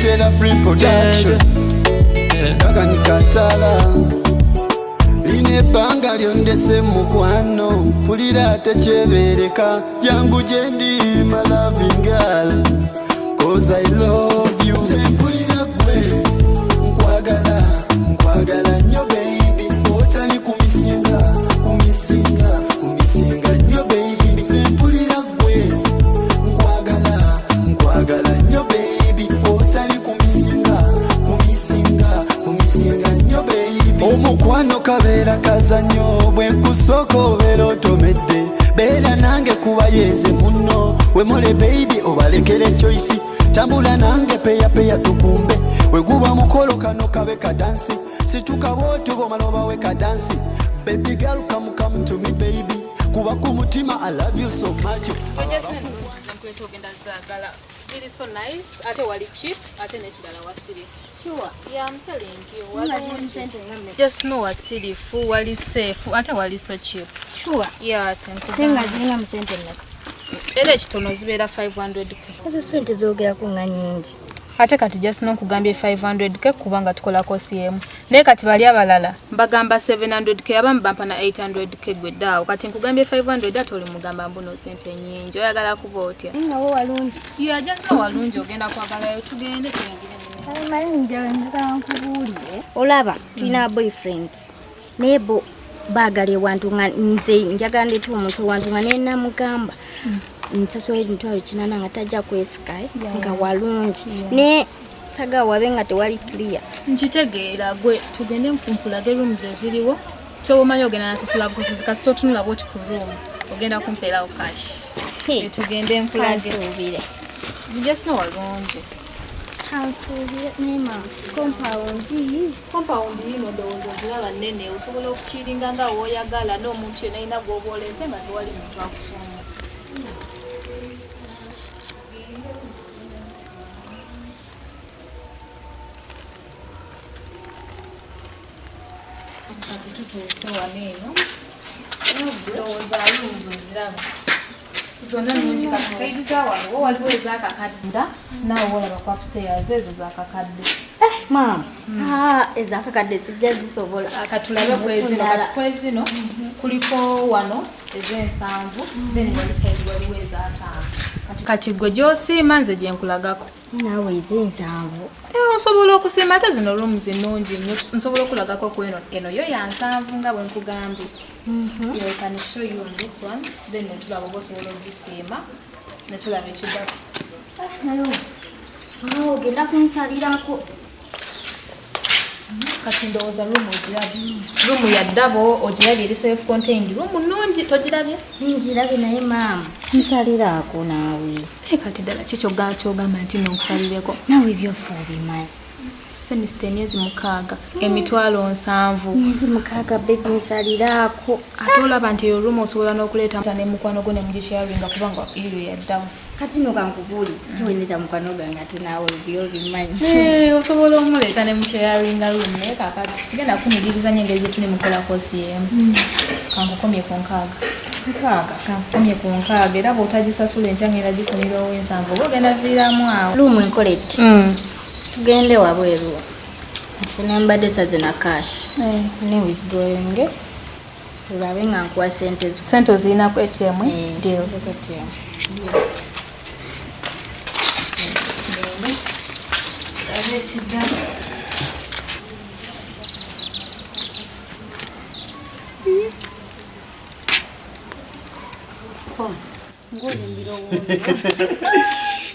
Tera Free Production Duncan kataala Line banga lyondese mukwano mpulira techebereka jangu jendi my loving girl cause I love you Mpulira gwe nkwagala nnyo baby otani kumisinga nnyo baby Mpulira gwe nkwagala nnyo baby otani kumisinga nnyo baby omukwano kabeera kazanyo bwe nkusooka obeera otomedde beera nange kuba yenze muno wemole baby obalekere choice tambula nange peya tukumbe weguba mukolo kano kabe kadansi situka bote bomaloba we kadansi baby girl come to me baby kuba ku mutima I love you so much Ziri so nice, ate wali cheap, ate netudala wasiri. Sure. Yeah, I'm telling you. Just know wasiri fu, wali safe, ate wali so cheap. Sure. Yeah, ate nkugamba. Tenga zina musente nako. Ele kitono zibeera 500k. Ezo sente zogera ku nga nyingi. Ate kati just nkugambye 500k kubanga tukola kosi yemu. Naye kati bali abalala mbagamba 700k abamu bampa na 800k gwe daawo. Kati nkugambye 500 ate oli mugamba mbuno sente nyingi. Oyagala kuba otya? Nga wo walungi. Yeah, just know walungi ogenda kwagalayo tugende tuyingire. Mali njagala nkubuulire. Olaba tulina boyfriend. Nebo baagala wantu nga nze njagala ndeeta omuntu wantu nga nena mugamba. Nsasoye emitwalo 8 nga tajja kwesikaye nga walungi ne saga wabe nga tewali clear nkitegeera gwe tugende nkumpulage rooms eziriwo kyobumanyi ogenda nasasula busasuzi kasita otunula bwoti ku room ogenda kumpeerawo cash tugende nkulage just know walungi kansuubire nema compound yino ndowooza ogiraba nnene osobola okukiringa nga wooyagala n'omuntu yena ayina gw'oba oleese nga tewali muntu akusoma kati tutuuse waneeno ndowooza alunzo ziraba zonna nungi kati saidi za waliwo waliwo ezakakadda naawe olaba ku upstairs ezo zakakadde maama ezakakadde sijja zisobola akatulabe kwezino kati kwezino kuliko wano ez'ensanvu then wali saidi waliwo ez'ataano kati gwe gy'osiima nze gye nkulagako naawe ez'ensanvu osobola okusiima ate zino rooms nnungi nnyo nsobola okulagako ku eno yo ya nsanvu nga bwe nkugambye I can show you on this one then netulaba oba osobola okugisiima netulaba ekidako nayo ogenda kunsalirako kati ndowooza room ogirabye room ya ddabo ogirabye eri self contained room nnungi togirabye njirabye naye maama nsaliraako naawe kati ddala ki kyogamba nti n'okusalireko naawe ebyofa obimanyi semester emyezi 6 emitwalo 7 myezi 6 bebi nsaliraako ate olaba nti eyo room osobola n'okuleeta ne mukwano gwo ne mugisharinga kubanga iyo ya ddabo kati no kankubuli tuweneta mukwano gange ate naawe obyobimmanyi osobola omuleeta ne musharinga room naye kakati sigenda kunigiriza nnyo engeri gye tuli mukola kosi yemu kankukomye ku 6 kankukomye ku 6 era bw'otagisasula enkya ngenda gifunira ow'ensanvu oba ogenda viiramu awo lumu enkolette tugende wabweru nfune mbadde saze na cash ne withdrawing ulabe nga nkuwa sente ozirina ku ATM deal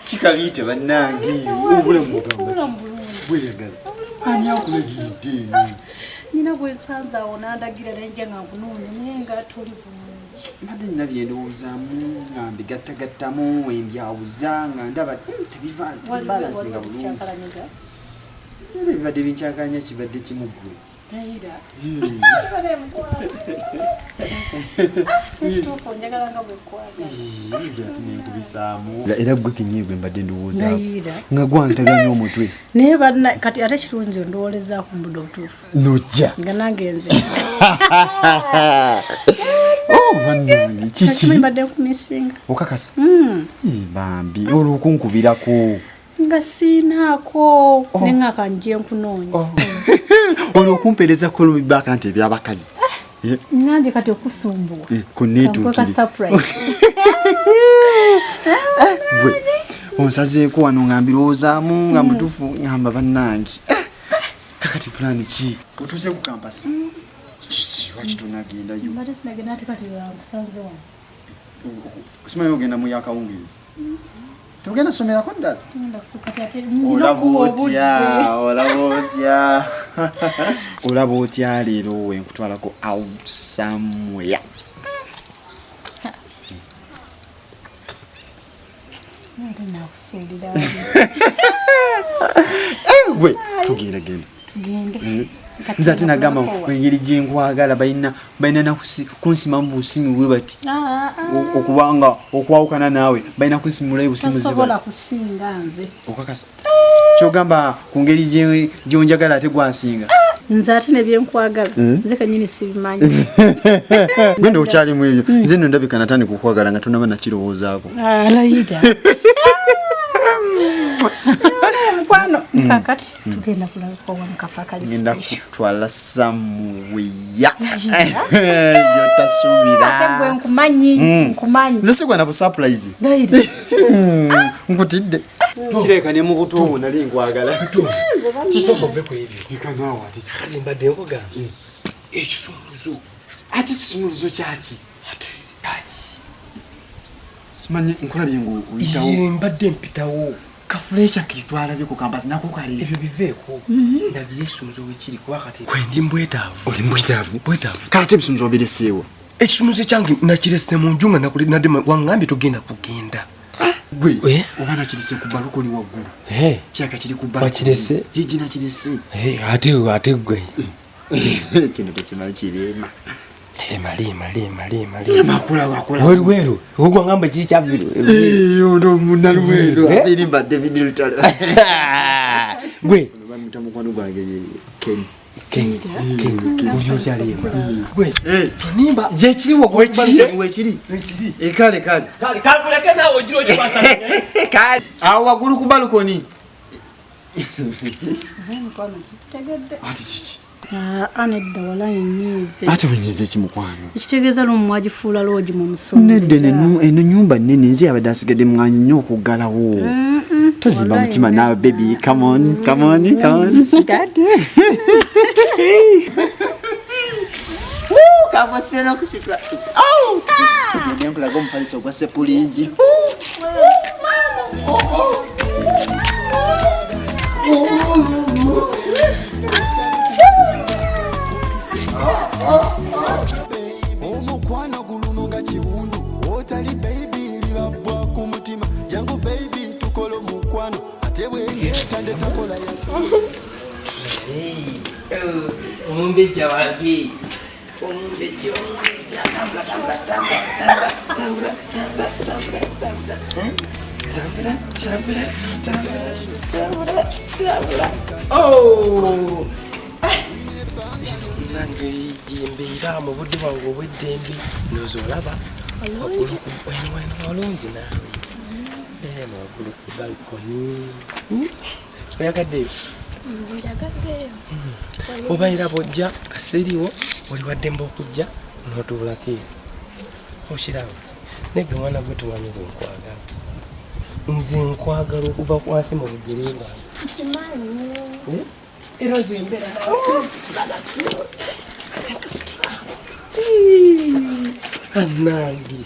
Chikabite bannange obulamu bugamba bweyagala ani akulagidde nina bwensanza awo nandagira nenja nga nkunoonya naye nga toli bulungi madde nina byendowoozamu nga mbigattagattamu embyawuza nga ndaba tebibalansinga bulungi era ebibadde binkyakanya kibadde kimu ggwe tayira ekituufu njagala nga bwekwagala era gwe kenyegwe mbadde ndowooza nga gwantaganya omutwe naye kati ate kirungi ondowoolezaako mbude obutuufu nojja nga nange nze bannange kiki mbadde nkumisinga okakasa bambi olwokunkubirako nga sinaako nenga kanje nkunoonya. Ono okumpereza ko lubaka nti byabakazi. Nange kati okusumbuwa. Kunneetuukire. Surprise. Gwe onsazeeko wano nga mbirowoozaamu nga mutuufu ngamba bannange. Kakati pulaani ki? Otuuse ku kampasi. Lwaki tonagendayo? Mbadde sinagenda ate kati bankusanze wano. Osimanyi ogenda mu yakawungeezi? Togenda somerako ddala? Ngenda kusukka ate olaba otya leero wenkutwalako out somewhere. Gwe tugenda. Nze ate nagamba engeri gye nkwagala balina kunsima mu busimu bwe bati okubanga okwawukana naawe balina kunsimulayo busimu tasobola kusinga nze. Okakasa kyogamba ku ngeri gyonjagala ate gwansinga. Nze ate ne byenkwagala nze kanyini sibimanyi. Gwenda okyalimu ebyo nze nno ndabika natandika okwagala nga tonaba nakirowoozaako. Layida Kwano kakati tugenda kulabako wa mkafa kali ngenda special. kutwala samuweya jotasubira Ategwe nkumanyi. Nze sigwa na bu surprise. Daidi. Nkutidde. Kireka ne mukutu owo nali nkwagala. Kisoko veko ebyo. Nikanawa ati. Kati mbadde nkoga. Ekisumuluzo. Ati kisumuluzo kyaki? Ati kaki. Simanyi nkulabye ngu uyitawo. Mbadde mpitawo. Kafulesha kitwala byo ku kampasi nako kalisi. Ebyo biveeko. Ndabye ekisumuluzo wekiri kuba kati. Kwe ndi mbwetaavu. Oli mbwetaavu. Kati bisumuluzo bireseewo. Ekisumuluzo kyange nakirese mu njunga nakulidde wangambye togenda kugenda. Gwe obana kirese ku balukoni waggulu. Kyaka kiri ku balukoni. Wakirese? Hiji na kirese. Ate gwe. Kino tekimala kirema. Mali. Makula. Weru. Ogwa ngamba kiri kyaviro. Ono munaluweru. Abiri badde bidilutalo. Gwe. Bamita mukwano gwange Ken. Uyo kyali. Gwe. Tonimba. Je kiriwo wekiri. Kale. Kalkuleke nawe ojiro kibasa. Kale. Awo wagulu ku balukoni. Ati chichi. Anedda wala yenyize. Ate wenyize ekimukwano. Ekitegeeza lumu mwagifuula loogi mu musomo. Nedde eno nyumba nnene nze yabadde asigadde mwanyi nnyo okuggalawo. Tozimba mutima naawe baby. Come on. Sikade. Kavasirena kusitula. Tugende nkulaga omufaliso gwa sepulingi. Omukwano gulumo nga kiwundu otali baby libabwa ku mutima jangu baby tukolo mukwano ate bwengeta ndetakola yaso. Omumbeja wange. Oh! Nange yimbeera mu budde bwange obw'eddembe nozolaba walungi naawe waggulu ku balkoni oyagaddeyo obaira bojja kaseriwo oli waddembe okujja n'otuulako eno okiraba nege mwana gwe tumanyi bwenkwagala nze nkwagala okuva wansi mu bugere bwange era zembera anange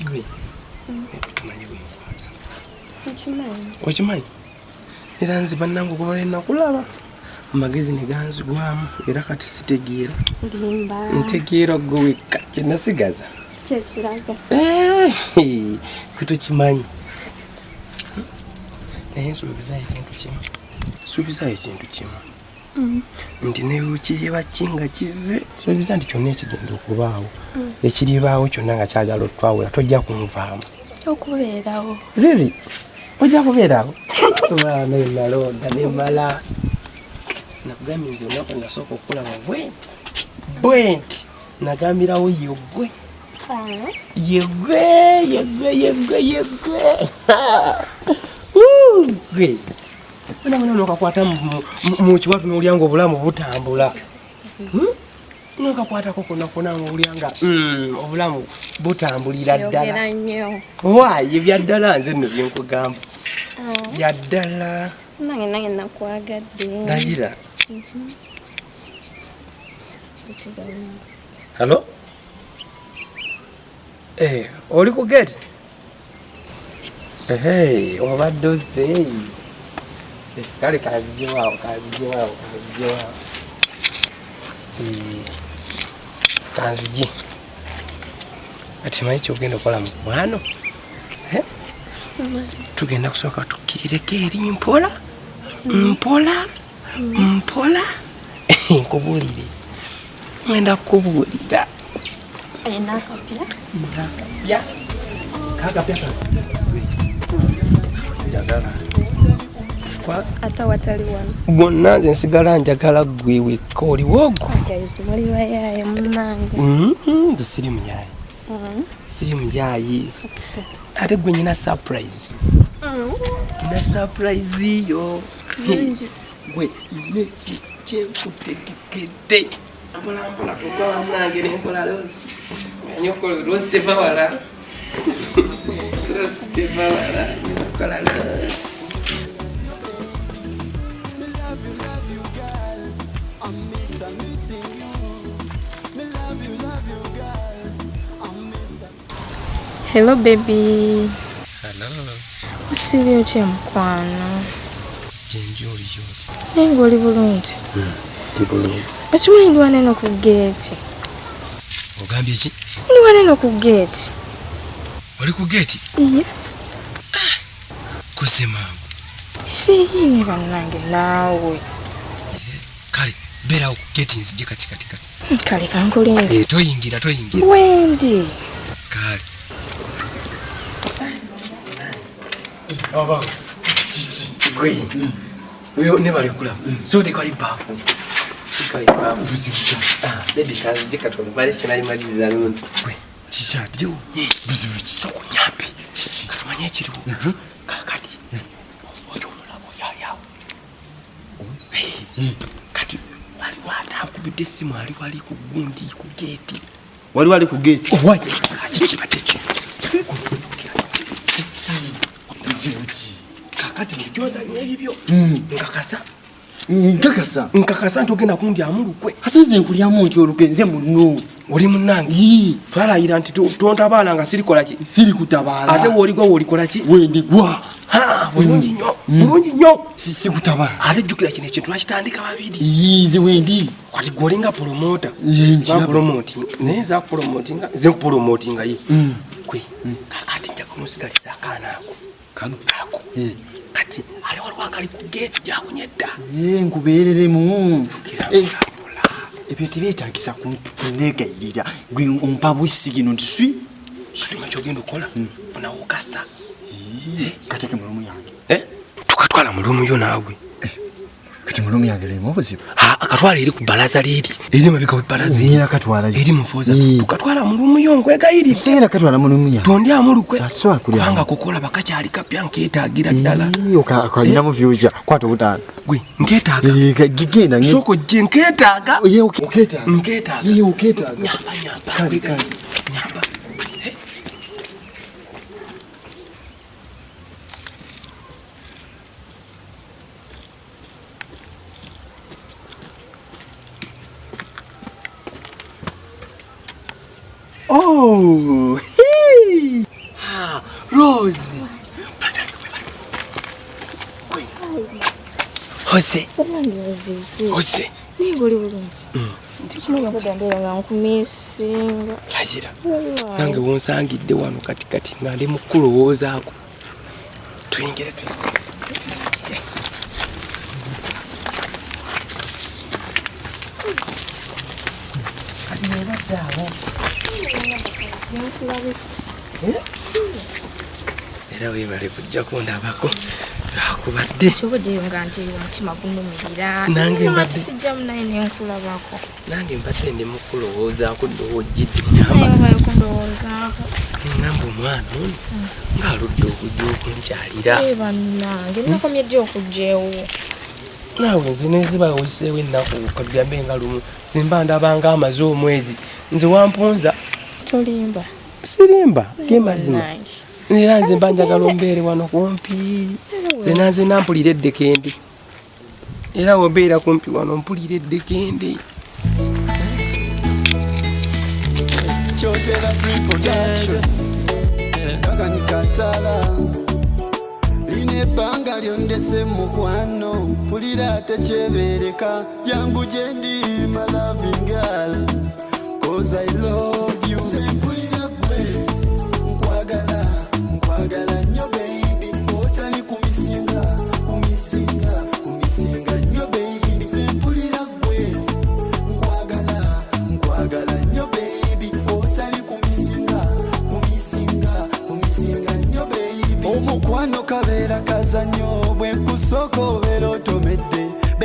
gwe tumanyi bwenkwagala okimanyi era nze bannange gwole nakulaba amagezi ne ganzigwamu era kati sitegeera ntegeera gwe wekka kyenasigaza kyekiraga kutokimanyi naye nsuubizayo ekintu kimu nti nekiba kinga kize suubiza nti kyonna ekigenda okubaawo ekiribaawo kyonna nga kyagala otwawula tojja kunvaamu okubeerawo riri ojja kubeerawo baana enalonda nemala nakugambye nze onako nasooka okulaba bwenti nagambirawo yo gwe Gwe Mwana nokakwata mu kiwatu n'olyanga obulamu butambula. Nokakwatako konna ng'olyanga obulamu butambulira ddala. Waayi bya ddala nze nno bye nkugamba. Bya ddala. Nange nakwagadde. Ndayira. Hello? Oli ku gate? Obadde ozze. Kale kazijewawo. Kanzije. Ati manyi kyogenda okukola mu kwano? Tugenda kusooka tukirireko eri mpola. Nkubulire. Ngenda kukubuulira. Kakapya. Njagala. Ata watali wano. Bonna nze nsigala njagala ggwe wekka oli wogo. Guys, muli bayaye munange. Nze siri muyaayi. Siri muyaayi. Ate gwe nyina surprise. Nyina surprise yo. Gwe kyekutegekede. Mpola tukola nange nempola losi. Nyoko losi tevawala. Losi tevawala. Nisukola losi. Hello baby. Hello. Usiri otya mukwano? Jenjoli joti. Nengo oli bulungi. Tibulungi. Okimanyi ndi waneno ku gate. Ogambye ki? Ndi waneno ku gate. Oli ku gate? Iye. Kusema. Shini bannange naawe. Kale, bera ku gate nzije kati. Kale kankole nti. Toyingira. Wendi. Kale. Aba. Chichi. Gwe. Uyo ne bali kula. So de kali bafu. Kai bafu Buzibucha. Baby kazi jika to bali china imaliza none. Gwe. Chicha. Jo. Buzibuchi. So kunyambi. Chichi. Katumanya chiru. Kakati. Ojo mulabo ya. Kati bali wata kubide simu ali wali ku gundi ku gate. Wali ku gate. Why? Chichi batechi. Buzibuchi. Kakati njoza nyebibyo. Nkakasa ntogenda kundi amulukwe. Atize nkulyamu nti olukenze munno. Oli munnange. Twalayira nti tontabaala nga sirikola ki? Siri kutabaala. Ate woligwa wolikola ki? Wendigwa. Bulungi nnyo. Si kutabaala. Ate jjukira kino ekintu twakitandika babiri. Ize wendi. Kati gwolinga promota. Yenja promoting. Neza promotinga. Ze promotinga yi. Kwe. Kakati nja kumusigaliza akaana ako. Kano. Ako. Kati ali waliwo akali ku gate jakunyedda. Nkubeereremu. Ebyo tebyetagisa kunegayirira. Gwe ompa bwisigino nti swi kyogenda okukola. Funa wokasa. Kateke mulumu yange. Tukatwala mulumu yo naawe. Kati mulumu yange lemu obuzibu. Akatwala eri ku balaza liri. Eri mabega we balaza. Nira katwala. Eri mufoza. Tukatwala mulumu yo nkwegayirira. Sera katwala mulumu yange. Tondi amulukwe. Atwa kulya. Kwanga kokola bakakyali kapya nketagira ddala. Okayina mu future. Kwata obutano. Gwe nketaaga. Gigenda ngezi. Soko je nketaaga. Oketaaga. Nketaaga. Oketaaga. Nyamba. Nyamba. Oh, hey. Rose. Jose. Jose. Nengo oli bulungi. Kimuga kudandera nga nkumisinga. Lajira. Nange wonsangidde wano kati nga ndi mu kulowoozaako. Tuyingire. Kati nebaddaabo. Era weebale kujja kundabako. akubadde kyobaddeyo nga nti omutima gunumirira nange mbadde sijjamu naye nenkulabako nange mbadde ndi mukulowoozaako ddowojjidde naye kundowoozaako neŋŋamba omwana ono ng'aludde okujja okunkyalira bannange nakomye ddi okugjeewo naawe nze nezibawoseewo ennaku kagambe nga lumu simba ndabanga amaze omwezi nze wampunza tolimba sirimba gemazima era nze mba njagala ombeere wano kumpi nze nanze nampulira eddekendi era wombeera kumpi wano mpulira eddekendi Kyotera free production Duncan kataala line ebbanga lyondese mukwano mpulira tekyebeereka jangu gyendi my loving girl cause I love you mpulira gwe nkwagala nnyo baby otali kumisinga nnyo baby mpulira gwe nkwagala nnyo baby otali kumisinga nnyo baby omukwano kabeera kazanyo bwe nkusooka obeera